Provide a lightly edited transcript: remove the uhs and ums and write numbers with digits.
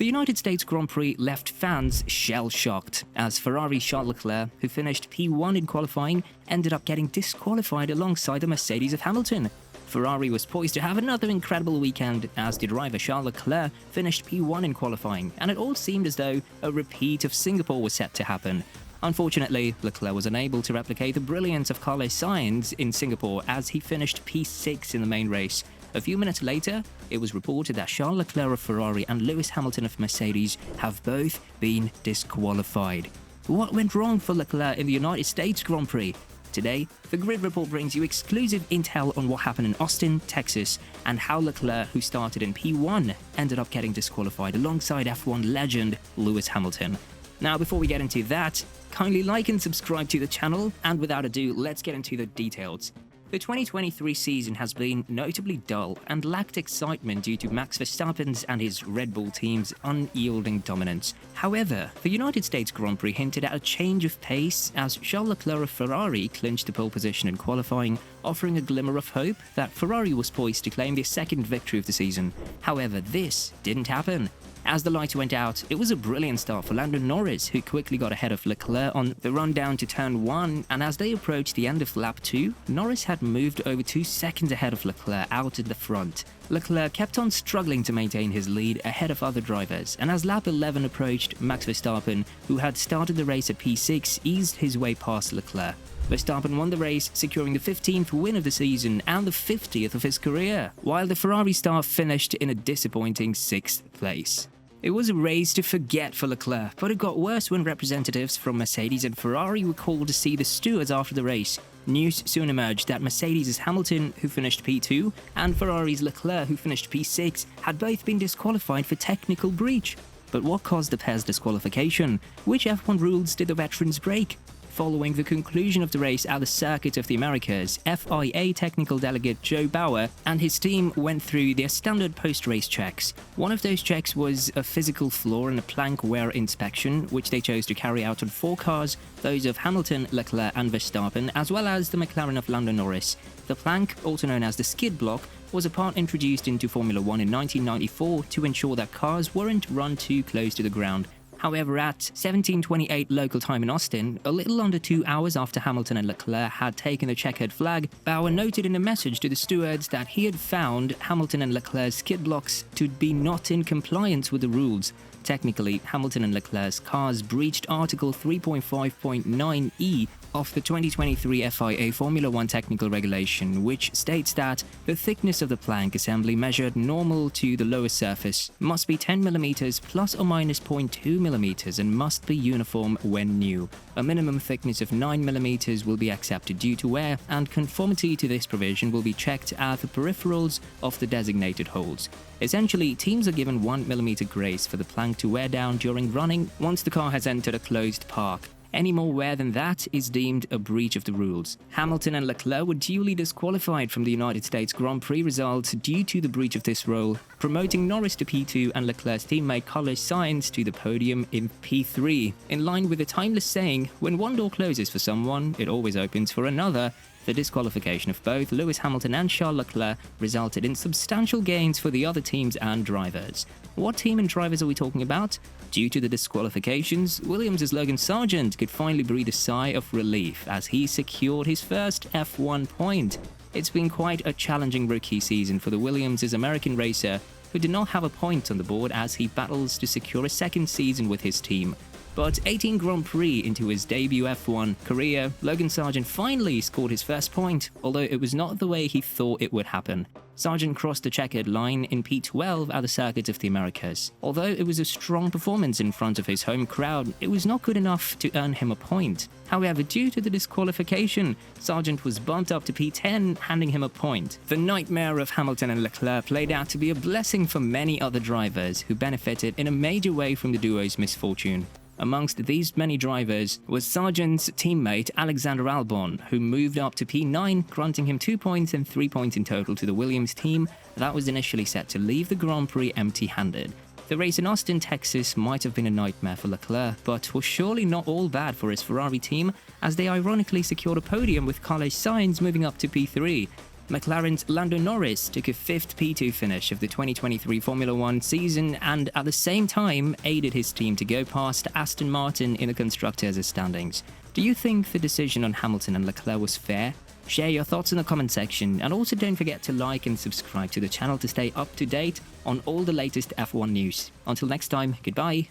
The United States Grand Prix left fans shell-shocked, as Ferrari's Charles Leclerc, who finished P1 in qualifying, ended up getting disqualified alongside the Mercedes of Hamilton. Ferrari was poised to have another incredible weekend, as the driver Charles Leclerc finished P1 in qualifying, and it all seemed as though a repeat of Singapore was set to happen. Unfortunately, Leclerc was unable to replicate the brilliance of Carlos Sainz in Singapore, as he finished P6 in the main race. A few minutes later, it was reported that Charles Leclerc of Ferrari and Lewis Hamilton of Mercedes have both been disqualified. What went wrong for Leclerc in the United States Grand Prix? Today, the Grid Report brings you exclusive intel on what happened in Austin, Texas, and how Leclerc, who started in P1, ended up getting disqualified alongside F1 legend Lewis Hamilton. Now, before we get into that, kindly like and subscribe to the channel, and without ado, let's get into the details. The 2023 season has been notably dull and lacked excitement due to Max Verstappen's and his Red Bull team's unyielding dominance. However, the United States Grand Prix hinted at a change of pace as Charles Leclerc of Ferrari clinched the pole position in qualifying, offering a glimmer of hope that Ferrari was poised to claim their second victory of the season. However, this didn't happen. As the lights went out, it was a brilliant start for Lando Norris, who quickly got ahead of Leclerc on the run down to turn 1, and as they approached the end of lap 2, Norris had moved over 2 seconds ahead of Leclerc out in the front. Leclerc kept on struggling to maintain his lead ahead of other drivers, and as lap 11 approached, Max Verstappen, who had started the race at P6, eased his way past Leclerc. Verstappen won the race, securing the 15th win of the season and the 50th of his career, while the Ferrari star finished in a disappointing 6th place. It was a race to forget for Leclerc, but it got worse when representatives from Mercedes and Ferrari were called to see the stewards after the race. News soon emerged that Mercedes' Hamilton, who finished P2, and Ferrari's Leclerc, who finished P6, had both been disqualified for technical breach. But what caused the pair's disqualification? Which F1 rules did the veterans break? Following the conclusion of the race at the Circuit of the Americas, FIA technical delegate Joe Bauer and his team went through their standard post-race checks. One of those checks was a physical flaw and a plank wear inspection, which they chose to carry out on 4 cars, those of Hamilton, Leclerc and Verstappen, as well as the McLaren of Lando Norris. The plank, also known as the skid block, was a part introduced into Formula 1 in 1994 to ensure that cars weren't run too close to the ground. However, at 17:28 local time in Austin, a little under 2 hours after Hamilton and Leclerc had taken the checkered flag, Bauer noted in a message to the stewards that he had found Hamilton and Leclerc's skid blocks to be not in compliance with the rules. Technically, Hamilton and Leclerc's cars breached Article 3.5.9e of the 2023 FIA Formula 1 technical regulation, which states that the thickness of the plank assembly measured normal to the lower surface must be 10 mm plus or minus 0.2 mm and must be uniform when new. A minimum thickness of 9 mm will be accepted due to wear, and conformity to this provision will be checked at the peripherals of the designated holes. Essentially, teams are given 1 mm grace for the plank to wear down during running once the car has entered a closed park. Any more wear than that is deemed a breach of the rules. Hamilton and Leclerc were duly disqualified from the United States Grand Prix results due to the breach of this rule, promoting Norris to P2 and Leclerc's teammate Carlos Sainz to the podium in P3. In line with the timeless saying, when one door closes for someone, it always opens for another, the disqualification of both Lewis Hamilton and Charles Leclerc resulted in substantial gains for the other teams and drivers. What team and drivers are we talking about? Due to the disqualifications, Williams' Logan Sargeant could finally breathe a sigh of relief as he secured his first F1 point. It's been quite a challenging rookie season for the Williams' American racer, who did not have a point on the board as he battles to secure a second season with his team. But 18 Grand Prix into his debut F1 career, Logan Sargeant finally scored his first point, although it was not the way he thought it would happen. Sargeant crossed the checkered line in P12 at the Circuit of the Americas. Although it was a strong performance in front of his home crowd, it was not good enough to earn him a point. However, due to the disqualification, Sargeant was bumped up to P10, handing him a point. The nightmare of Hamilton and Leclerc played out to be a blessing for many other drivers who benefited in a major way from the duo's misfortune. Amongst these many drivers was Sargeant's teammate Alexander Albon, who moved up to P9, granting him 2 points and 3 points in total to the Williams team that was initially set to leave the Grand Prix empty-handed. The race in Austin, Texas might have been a nightmare for Leclerc, but was surely not all bad for his Ferrari team, as they ironically secured a podium with Carlos Sainz moving up to P3. McLaren's Lando Norris took a 5th P2 finish of the 2023 Formula 1 season and at the same time aided his team to go past Aston Martin in the Constructors' standings. Do you think the decision on Hamilton and Leclerc was fair? Share your thoughts in the comment section, and also don't forget to like and subscribe to the channel to stay up to date on all the latest F1 news. Until next time, goodbye.